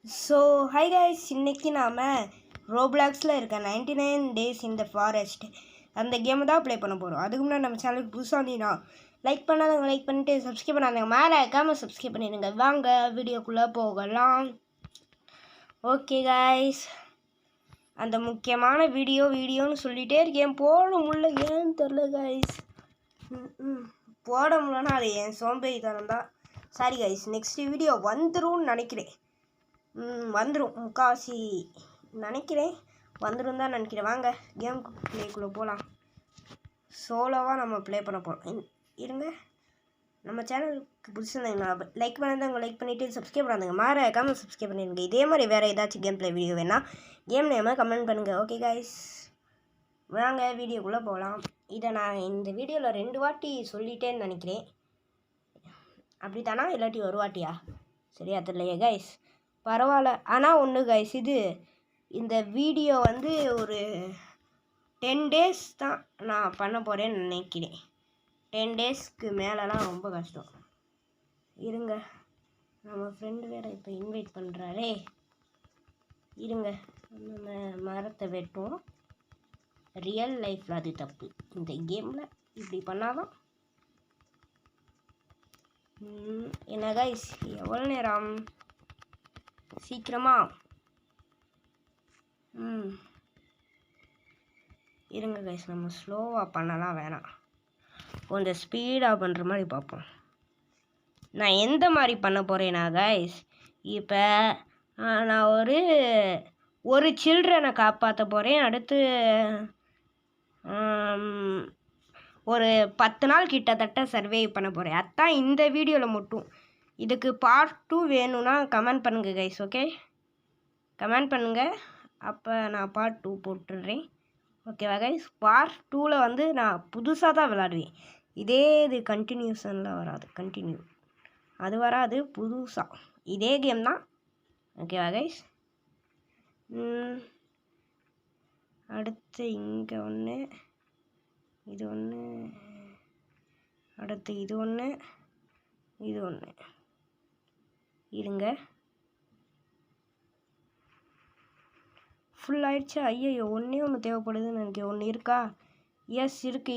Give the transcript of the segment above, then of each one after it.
So hi guys, இன்றைக்கி நாம் ரோப்ளாக்ஸில் இருக்க 99 டேஸ் இன் த ஃபாரஸ்ட் அந்த கேமை தான் ப்ளே பண்ண போகிறோம். அதுக்கு முன்னாடி நம்ம சேனலுக்கு புதுசாக இருந்தீங்கன்னா லைக் பண்ணாதவங்க லைக் பண்ணிட்டு சப்ஸ்கிரைப் பண்ணாதவங்க மேலே இருக்காமல் சப்ஸ்கிரைப் பண்ணிடுங்க. வாங்க வீடியோக்குள்ளே போகலாம். ஓகே கைஸ், அந்த முக்கியமான வீடியோன்னு சொல்லிகிட்டே இருக்கேன், போட முடியல, ஏன்னு தெரில கைஸ். போட முடியலன்னா அது என் சோம்பேறித்தனம் தான். சாரி கைஸ், நெக்ஸ்ட் வீடியோ வந்துரும்னு நினைக்கிறேன். வந்துடும், முக்கால்வாசி நினைக்கிறேன், வந்துடும் தான் நினைக்கிறேன். வாங்க கேம் ப்ளேக்குள்ளே போகலாம். சோலோவாக நம்ம ப்ளே பண்ண போகிறோம். இருங்க, நம்ம சேனலுக்கு புதுசுங்க லைக் பண்ணாதவங்க லைக் பண்ணிவிட்டு சப்ஸ்கிரைப் பண்ணாதுங்க, மறக்காமல் சப்ஸ்கிரைப் பண்ணிடுங்க. இதே மாதிரி வேறு ஏதாச்சும் கேம் ப்ளே வீடியோ வேணால் கேம் நேமாக கமெண்ட் பண்ணுங்கள். ஓகே கைஸ், வாங்க வீடியோக்குள்ளே போகலாம். இதை நான் இந்த வீடியோவில் 2 வாட்டி சொல்லிட்டேன்னு நினைக்கிறேன். அப்படி தானா, இல்லாட்டி ஒரு வாட்டியா சரியா தெரியலையே கைஸ், பரவாயில்ல. ஆனால் ஒன்று கைஸ், இந்த வீடியோ ஒரு 10 டேஸ் தான் நான் பண்ண போகிறேன்னு நினைக்கிறேன். 10 டேஸ்க்கு மேலெலாம் ரொம்ப கஷ்டம். இருங்க, நம்ம ஃப்ரெண்டு வேறு இப்போ இன்வைட் பண்ணுறாரே. இருங்க, நம்ம மரத்தை வெட்டுவோம். ரியல் லைஃப்பில் அது தப்பு, இந்த கேமில் இப்படி பண்ணாதான். என்ன கைஸ், எவ்வளோ நேரம்? சீக்கிரமா. இருங்க கைஸ், நம்ம ஸ்லோவாக பண்ணலாம், வேணாம், கொஞ்சம் ஸ்பீடாக பண்ணுற மாதிரி பார்ப்போம். நான் எந்த மாதிரி பண்ண போகிறேன்னா கைஸ், இப்போ நான் ஒரு சில்ட்ரனை காப்பாற்ற போகிறேன். அடுத்து ஒரு 10 நாள் கிட்டத்தட்ட சர்வே பண்ண போகிறேன். அதுதான் இந்த வீடியோவில் மட்டும். இதுக்கு பார்ட் 2 வேணும்னா கமெண்ட் பண்ணுங்கள் கைஸ். ஓகே, கமெண்ட் பண்ணுங்கள், அப்போ நான் பார்ட் 2 போட்டுடுறேன். ஓகேவா கைஸ்? பார்ட் 2வில் நான் புதுசாக தான் விளாடுவேன். இது கண்டினியூஷனில் வராது, அது வராது, புதுசாக இதே கேம் தான். ஓகேவா கைஸ்? அடுத்து இங்கே ஒன்று, இது ஒன்று, அடுத்து இது ஒன்று, இது ஒன்று. இருங்க, ஃபுல் ஆயிடுச்சு. ஐயோ, ஒன்றே ஒன்று தேவைப்படுதுன்னு நினைக்கிறேன். ஒன்று இருக்கா? எஸ், இருக்கு.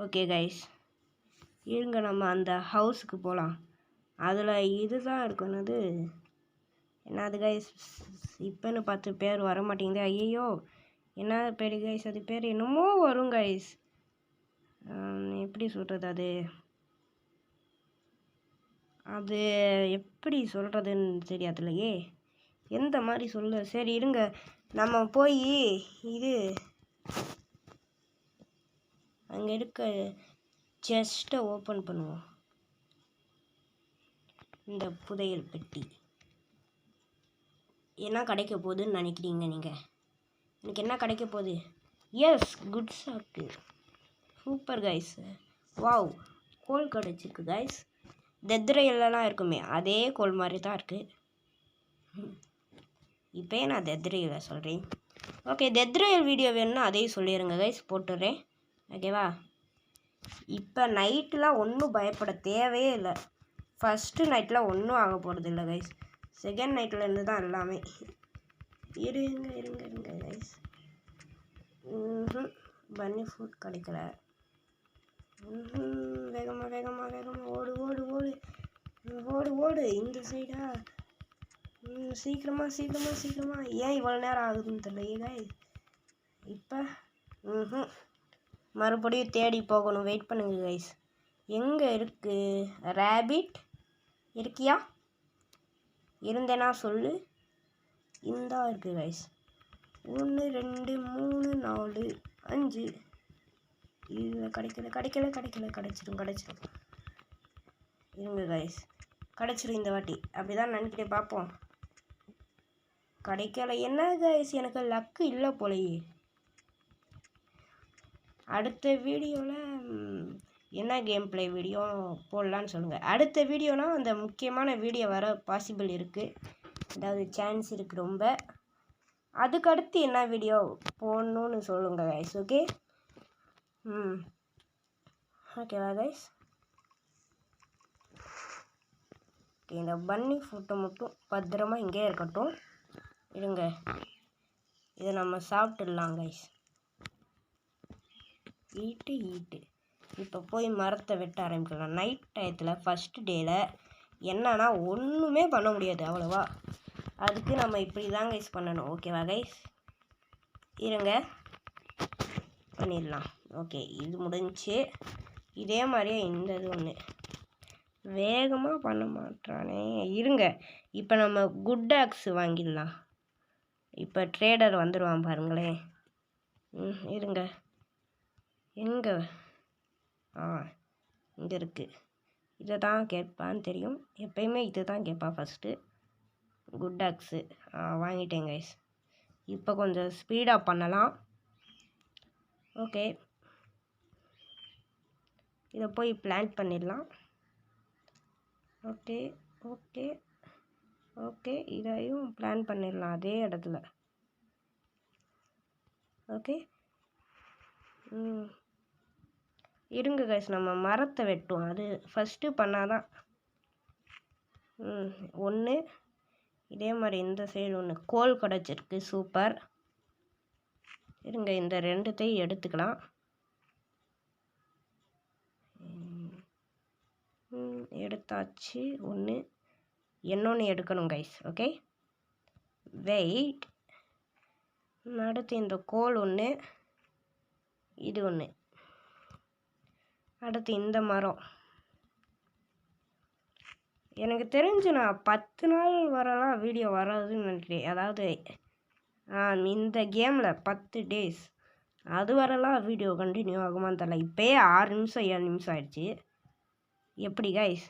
ஓகே கைஸ், இருங்க, நம்ம அந்த ஹவுஸுக்கு போகலாம். அதில் இதுதான் இருக்கணுது. என்னது கைஸ், இப்போன்னு பார்த்து பேர் வர மாட்டேங்குது. ஐயோ, என்ன பேர் கைஸ்? அது பேர் என்னமோ வரும் கைஸ், எப்படி சொல்கிறது? அது எப்படி சொல்கிறதுன்னு தெரியாதுலையே, எந்த மாதிரி சொல்ல. சரி இருங்க, நம்ம போய் அங்கே இருக்க செஸ்ட்டை ஓப்பன் பண்ணுவோம். இந்த புதையல் பெட்டி என்ன கிடைக்க போகுதுன்னு நினைக்கிறீங்க நீங்கள்? எனக்கு என்ன கிடைக்க போகுது? Yes, good shock, super guys. Wow, goal கிடச்சிருக்கு கைஸ். தெத்ரையிலலாம் இருக்குமே அதே கோல் மாதிரி தான் இருக்குது. இப்போயே நான் தெத்ரையில் சொல்கிறேன். ஓகே, தெத்ரையல் வீடியோ வேணும்னா அதையும் சொல்லிடுங்க கைஸ், போட்டுடுறேன். ஓகேவா? இப்போ நைட்டெலாம் ஒன்றும் பயப்பட தேவையே இல்லை. ஃபஸ்ட்டு நைட்டில் ஒன்றும் ஆக போகிறது இல்லை கைஸ், செகண்ட் நைட்லேருந்து தான் எல்லாமே. இருங்க கைஸ். பன்னி ஃபுட் கிடைக்கல. வேகமாக ஓடு இந்த சைடா. சீக்கிரமா. ஏன் இவ்வளோ நேரம் ஆகுதுன்னு தெரியல கைஸ். இப்போ மறுபடியும் தேடி போகணும். வெயிட் பண்ணுங்க கைஸ். எங்கே இருக்குது ரேபிட்? இருக்கியா? இருந்தேனா சொல்லு. இந்தா இருக்குது கைஸ். 1 2 3 4 5. இல்லை, கிடைக்கல. கிடச்சிரும். இருங்க கைஸ், கிடச்சிரும் இந்த வாட்டி, அப்படி தான் நினைக்கிறேன். பார்ப்போம். கிடைக்கல. என்ன கைஸ், எனக்கு லக்கு இல்லை போலையே. அடுத்த வீடியோவில் என்ன கேம் ப்ளே வீடியோ போடலான்னு சொல்லுங்கள். அடுத்த வீடியோனா அந்த முக்கியமான வீடியோ வர பாசிபிள் இருக்குது, அதாவது சான்ஸ் இருக்குது ரொம்ப. அதுக்கடுத்து என்ன வீடியோ போடணுன்னு சொல்லுங்கள் கைஸ். ஓகே, ஓகேவா கைஸ்? இந்த பன்னி ஃபுட்டை மட்டும் பத்திரமா இங்கே இருக்கட்டும். இருங்க, இதை நம்ம சாப்பிட்டுடலாம் கைஸ். ஈட்டு இப்போ போய் மரத்தை வெட்ட ஆரம்பிக்கலாம். நைட் டயத்தில் ஃபஸ்ட்டு டேயில் என்னன்னா ஒன்றுமே பண்ண முடியாது அவ்வளோவா. அதுக்கு நம்ம இப்படி தான் கைஸ் பண்ணணும். ஓகேவா கைஸ்? இருங்க, பண்ணிடலாம். ஓகே, இது முடிஞ்சு. இதே மாதிரியே இந்த இது ஒன்று வேகமாக பண்ண மாட்டானே. இருங்க, இப்போ நம்ம குட் ஆக்ஸ் வாங்கிடலாம். இப்போ ட்ரேடர் வந்துடுவான் பாருங்களேன். இருங்க, எங்கே? இங்கே இருக்குது. இதை தான் கேட்பான்னு தெரியும். எப்பயுமே இது தான் கேட்பா ஃபஸ்ட்டு. குட் ஆக்ஸு வாங்கிட்டேன் கைஸ். இப்போ கொஞ்சம் ஸ்பீடாக பண்ணலாம். ஓகே, இதை போய் பிளான் பண்ணிடலாம். ஓகே ஓகே ஓகே, இதையும் பிளான் பண்ணிடலாம் அதே இடத்துல. ஓகே, இருங்க கைஸ், நம்ம மரத்தை வெட்டுவோம். அது ஃபஸ்ட்டு பண்ணாதான். ஒன்று இதே மாதிரி இந்த சைடு ஒன்று கோல் கிடச்சிருக்கு. சூப்பர். இருங்க, இந்த ரெண்டுத்தையும் எடுத்துக்கலாம். எடுத்தாச்சு. ஒன்று இன்னொன்று எடுக்கணும் கைஸ். Okay, wait. அடுத்து இந்த கோல் ஒன்று, இது ஒன்று. அடுத்து இந்த மரம். எனக்கு தெரிஞ்சு நான் 10 நாள் வரலாம் வீடியோ வராதுன்னு நினைக்கிறேன். அதாவது இந்த கேமில் 10 days அது வரலாம் வீடியோ கண்டினியூ ஆகுமான்னு தெரியல. இப்போயே 6 நிமிஷம் 7 நிமிஷம் ஆயிடுச்சு. எப்படி கைஸ்?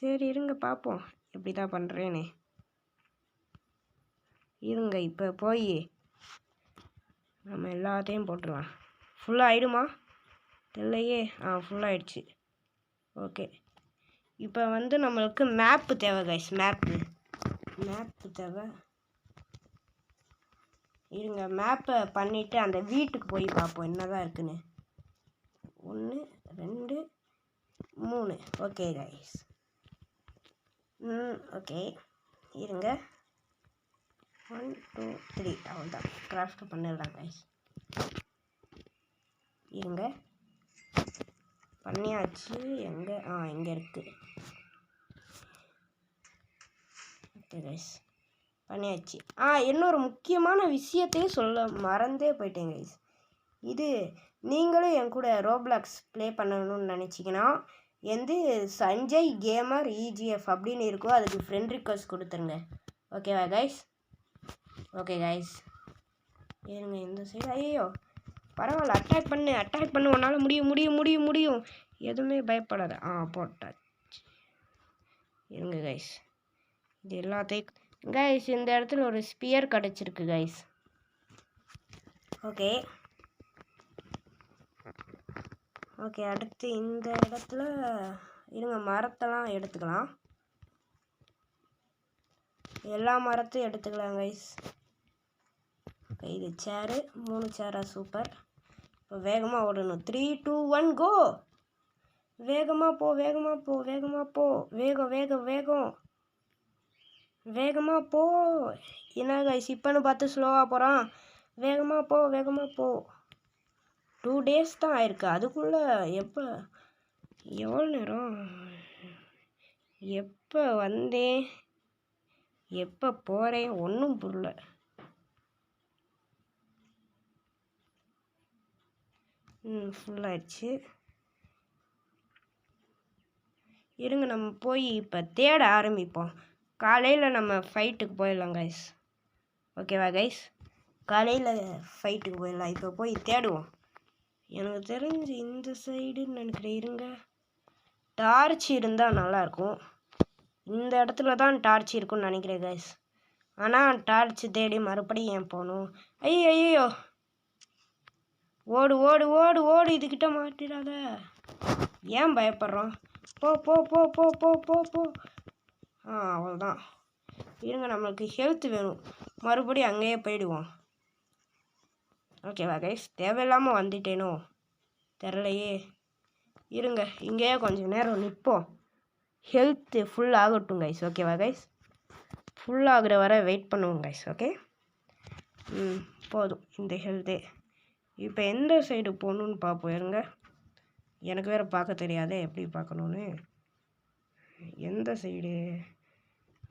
சரி இருங்க பார்ப்போம் எப்படி தான் பண்ணுறேன்னு. இருங்க, இப்போ போய் நம்ம எல்லாத்தையும் போட்டுருவோம். ஃபுல்லாக ஆகிடுமா தெரியலையே. ஃபுல்லாகிடுச்சு. ஓகே, இப்போ வந்து நம்மளுக்கு மேப்பு தேவை கைஸ். மேப்பு தேவை. இருங்க, மேப்பை பண்ணிவிட்டு அந்த வீட்டுக்கு போய் பார்ப்போம் என்னதான் இருக்குன்னு. 1 2 3. Okay guys. ஓகே, இருங்க. 1 2 3 அவ்வளோதான். கிராஃப்ட் பண்ணிடலாம் கைஸ். இருங்க, பண்ணியாச்சு. எங்கே? இங்கே இருக்குது. ஓகே கைஸ், பண்ணியாச்சு. இன்னொரு முக்கியமான விஷயத்தையும் சொல்ல மறந்தே போயிட்டேன் கைஸ். இது நீங்களும் என் கூட ரோப்ளாக்ஸ் ப்ளே பண்ணணும்னு நினச்சிங்கன்னா சஞ்சய் கேமர் EGF அப்படின்னு இருக்கும். அதுக்கு ஃப்ரெண்ட் ரிக்வெஸ்ட் கொடுத்துருங்க. ஓகேவா கைஸ்? ஓகே கைஸ், இருங்க இந்த சைடு. ஐயோ பரவாயில்ல, அட்டாக் பண்ணு. உன்னால் முடியும். எதுவுமே பயப்படாத. போட்டாச்சு. இருங்க கைஸ், இது எல்லாத்தையும் கைஸ் இந்த இடத்துல ஒரு ஸ்பியர் கிடச்சிருக்கு கைஸ். ஓகே, அடுத்து இந்த இடத்துல இருங்க, மரத்தெல்லாம் எடுத்துக்கலாம். எல்லா மரத்தையும் எடுத்துக்கலாம் கைஸ். ஓகே, இது சேரு 3 சேரா. சூப்பர். இப்போ வேகமாக ஓடணும். 3 2 1 கோ. வேகமாக போ. வேகமாக போ. என்ன கைஸ் இப்போன்னு பார்த்து ஸ்லோவாக போகிறான். வேகமாக போ. 2 days தான் ஆயிருக்கு. அதுக்குள்ளே எவ்வளோ நேரம்? எப்போ வந்தேன் எப்போ போகிறேன் ஒன்றும் புரியல. ஃபுல்லாகிடுச்சு. இருங்க, நம்ம போய் இப்போ தேட ஆரம்பிப்போம். காலையில் நம்ம ஃபைட்டுக்கு போயிடலாம் கைஸ். ஓகேவா கைஸ்? காலையில் ஃபைட்டுக்கு போயிடலாம். இப்போ போய் தேடுவோம். எனக்கு தெரிஞ்சு இந்த சைடுன்னு நினைக்கிறேன். இருங்க, டார்ச் இருந்தால் நல்லாயிருக்கும். இந்த இடத்துல தான் டார்ச் இருக்குன்னு நினைக்கிறேன் கைஸ். ஆனால் டார்ச் தேடி மறுபடியும் ஏன் போகணும்? ஐயோ, ஓடு. இதுக்கிட்ட மாட்டிடாத. ஏன் பயப்படுறோம்? போ. அவ்வளோதான். இருங்க, நம்மளுக்கு ஹெல்த் வேணும். மறுபடியும் அங்கேயே போயிடுவோம். ஓகேவா கைஸ்? தேவையில்லாமல் வந்துட்டேனோ தெரிலையே. இருங்க, இங்கேயே கொஞ்சம் நேரம் நிற்போம். ஹெல்த்து ஃபுல் ஆகட்டும் கைஸ். ஓகேவா கைஸ்? ஃபுல் ஆகிற வரை வெயிட் பண்ணுவோம் கைஸ். ஓகே, போதும் இந்த ஹெல்த்தே. இப்போ எந்த சைடு போகணுன்னு பார்ப்போம். இருங்க, எனக்கு வேறு பார்க்க தெரியாதே எப்படி பார்க்கணுன்னு. எந்த சைடு?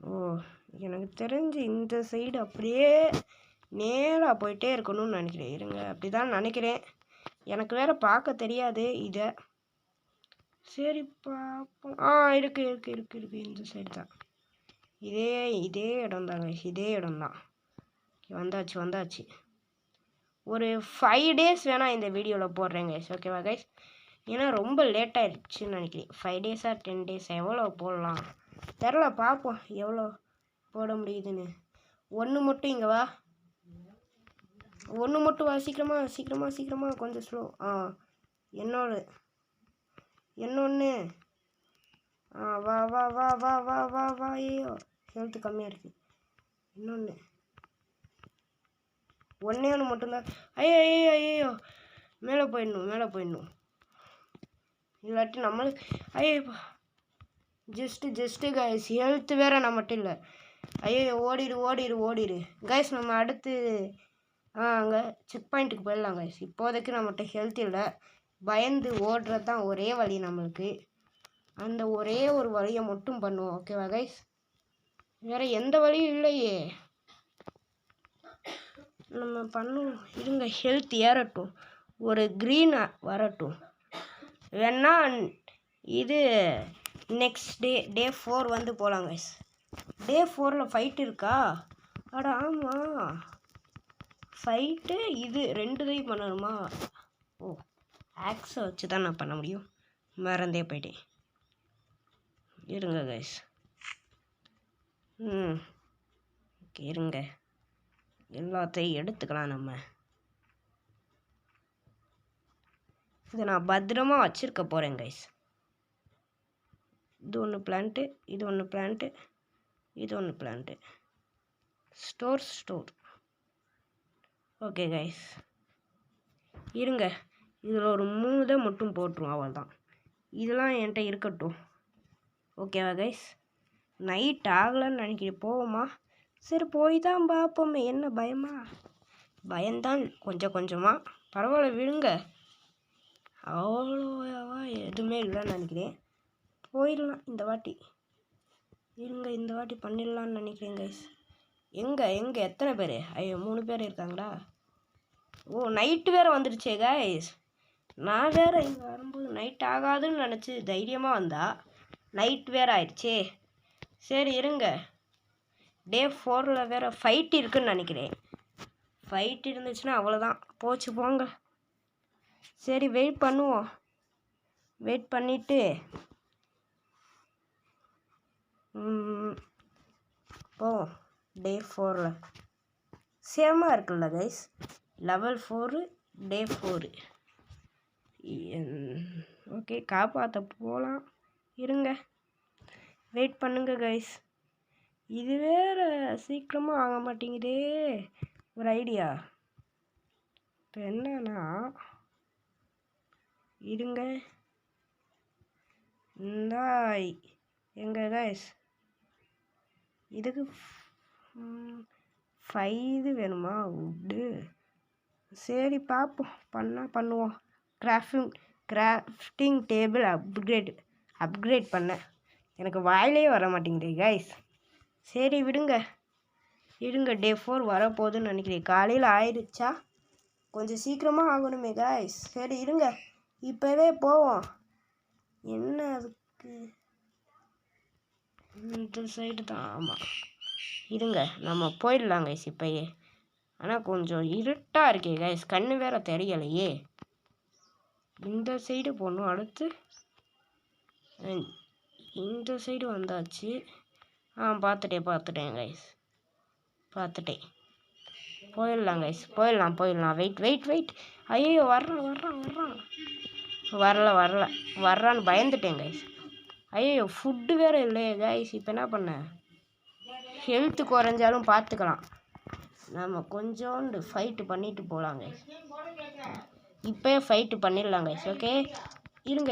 ஓ, எனக்கு தெரிஞ்சு இந்த சைடு அப்படியே நேராக போயிட்டே இருக்கணும்னு நினைக்கிறேன். இருங்க, அப்படி தான் நினைக்கிறேன். எனக்கு வேறு பார்க்க தெரியாது இதை. சரி பார்ப்போம். இருக்கு இந்த சைடு தான். இதே இடம் தாங்க, இதே இடம் தான். வந்தாச்சு. ஒரு 5 days வேணால் இந்த வீடியோவில் போடுறேன் கைஸ். ஓகேவா கைஸ்? ஏன்னா ரொம்ப லேட் ஆகிடுச்சுன்னு நினைக்கிறேன். 5 days 10 days எவ்வளோ போடலாம் தெரில, பார்ப்போம் எவ்வளோ போட முடியுதுன்னு. ஒன்று மட்டும் இங்கே வா, ஒன்று மட்டும் வா, சீக்கிரமாக கொஞ்சம் ஸ்லோ. என்னொன்று வா வா வா வா வா வா வா. ஐயோ, ஹெல்த்து கம்மியாக இருக்குது. இன்னொன்று ஒன்று மட்டும்தான். ஐயோ, மேலே போயிடணும். இல்லாட்டி நம்மளுக்கு ஐயோ ஜஸ்ட்டு கைஸ், ஹெல்த்து வேறு நம்மகிட்ட இல்லை. ஐயோ, ஓடிடு கைஸ். நம்ம அடுத்து அங்கே செக் பாயிண்ட்டுக்கு போயிடலாம் கைஸ். இப்போதைக்கு நம்மகிட்ட ஹெல்த் இல்லை. பயந்து ஓடுறது தான் ஒரே வழி நம்மளுக்கு. அந்த ஒரே ஒரு வழியை மட்டும் பண்ணுவோம். ஓகேவா கைஸ்? வேறு எந்த வழியும் இல்லையே. நம்ம பண்ணுவோம். இருங்க, ஹெல்த் ஏறட்டும், ஒரு க்ரீன் வரட்டும். வேணா இது நெக்ஸ்ட் டே 4 வந்து போகலாம் கைஸ். டே 4ல் ஃபைட் இருக்கா? அட ஆமாம், ஃபைட்டு இது 2 பண்ணணுமா? ஓ, ஆக்ஸை வச்சு தான் நான் பண்ண முடியும். மறந்தே போயிட்டேன். இருங்க கைஸ். ஓகே, இருங்க, எல்லாத்தையும் எடுத்துக்கலாம். நம்ம இதை நான் பத்திரமா வச்சுருக்க போகிறேன் கைஸ். இது ஒன்று பிளான்ட்டு, இது ஒன்று பிளான்ட்டு. ஸ்டோர். ஓகே கைஸ், இருங்க, இதில் ஒரு 3 தான் மட்டும் போட்டுருவோம், அவள் தான். இதெல்லாம் என்கிட்ட இருக்கட்டும். ஓகேவா கைஸ்? நைட் ஆகலைன்னு நினைக்கிறேன். போவோமா? சரி, போய் தான் பார்ப்போமே. என்ன பயம்தான் கொஞ்சமாக. பரவாயில்ல, விடுங்க. அவ்வளோவா எதுவுமே இல்லைன்னு நினைக்கிறேன். போயிடலாம் இந்த வாட்டி. இருங்க, இந்த வாட்டி பண்ணிடலான்னு நினைக்கிறேன் கைஸ். எங்கே எத்தனை பேர்? ஐயோ, 3 பேர் இருக்காங்களா? ஓ, நைட்டு வேறு வந்துடுச்சே கைஸ். நான் வேறு இங்கே வரும்போது நைட் ஆகாதுன்னு நினச்சி தைரியமாக வந்தா நைட் வேறு ஆயிடுச்சே. சரி, இருங்க, டே 4ல் வேறு ஃபைட் இருக்குதுன்னு நினைக்கிறேன். ஃபைட் இருந்துச்சுன்னா அவ்வளோதான், போச்சு போங்க. சரி, வெயிட் பண்ணுவோம். வெயிட் பண்ணிவிட்டு போவோம். டே 4ல் சேமாக இருக்குல்ல கைஸ்? லெவல் 4 டே 4. ஓகே, காப்பாற்ற போகலாம். இருங்க, வெயிட் பண்ணுங்க கைஸ். இது வேறு சீக்கிரமாக ஆக மாட்டேங்குதே. ஒரு ஐடியா. இப்போ என்னன்னா, இருங்க, இந்த எங்க கைஸ் இதுக்கு 5 வேணுமா உட்டு? சரி, பார்ப்போம், பண்ணுவோம். கிராஃப்டிங் டேபிள் அப்கிரேட் பண்ண எனக்கு வாயிலே வர மாட்டேங்குது கைஸ். சரி, விடுங்க. டே 4 வரப்போகுதுன்னு நினைக்கிறேன். காலையில் ஆயிடுச்சா? கொஞ்சம் சீக்கிரமாக ஆகணுமே கைஸ். சரி, இருங்க, இப்போவே போவோம். என்ன அதுக்கு இந்த சைடு தான். ஆமாம், இருங்க, நம்ம போயிடலாம் கைஸ் இப்போயே. ஆனால் கொஞ்சம் இருட்டாக இருக்கே கைஸ், கண்ணு வேறு தெரியலையே. இந்த சைடு போகணும். அடுத்து இந்த சைடு வந்தாச்சு. பார்த்துட்டேன் கைஸ், பார்த்துட்டேன். போயிடலாம் கைஸ், போயிடலாம். வெயிட். ஐயோ, வர்றான்னு பயந்துட்டேன் கைஸ். ஐயோ, ஃபுட்டு வேறு இல்லையே கைஸ். இப்போ என்ன பண்ண? ஹெல்த்து குறைஞ்சாலும் பார்த்துக்கலாம். நம்ம கொஞ்சோண்டு ஃபைட்டு பண்ணிட்டு போகலாம் கைஸ். இப்போயே ஃபைட்டு பண்ணிடலாம் கைஸ். ஓகே, இருங்க.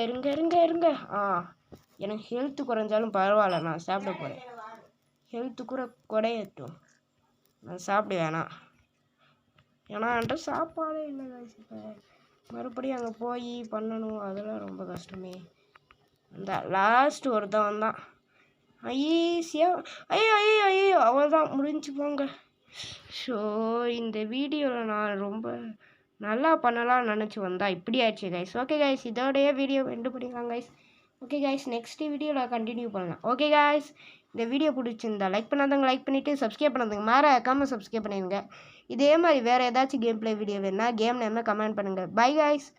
எனக்கு ஹெல்த்து குறைஞ்சாலும் பரவாயில்ல, நான் சாப்பிட போகிறேன். ஹெல்த்து கூட குறையட்டும், நான் சாப்பிட வேணாம். ஏன்னா என்கிட்ட சாப்பாடே இல்லை guys. இப்போ மறுபடியும் அங்கே போய் பண்ணணும், அதெல்லாம் ரொம்ப கஷ்டமே. அந்த லாஸ்ட் ஒருத்தவன் தான் ஈஸியாக ஐயோ ஐயோ ஐயோ அவ்வளோதான் முடிஞ்சு போங்க. ஸோ இந்த வீடியோவில் நான் ரொம்ப நல்லா பண்ணலாம்னு நினச்சி வந்தால் இப்படி ஆயிடுச்சு கைஸ். ஓகே கைஸ், இதோடைய வீடியோ எண்டு பண்ணிக்கலாம் கைஸ். ஓகே கைஸ், நெக்ஸ்ட் வீடியோவில் கண்டினியூ பண்ணலாம். ஓகே கைஸ், இந்த வீடியோ பிடிச்சிருந்தா லைக் பண்ணாதவங்க லைக் பண்ணிவிட்டு சப்ஸ்கிரைப் பண்ணாதவங்க மறக்காமல் சப்ஸ்கிரைப் பண்ணிடுங்க. இதே மாதிரி வேறு ஏதாச்சும் கேம் ப்ளே வீடியோ வேணுன்னா கேம் நேம்னா கமெண்ட் பண்ணுங்கள். Bye guys.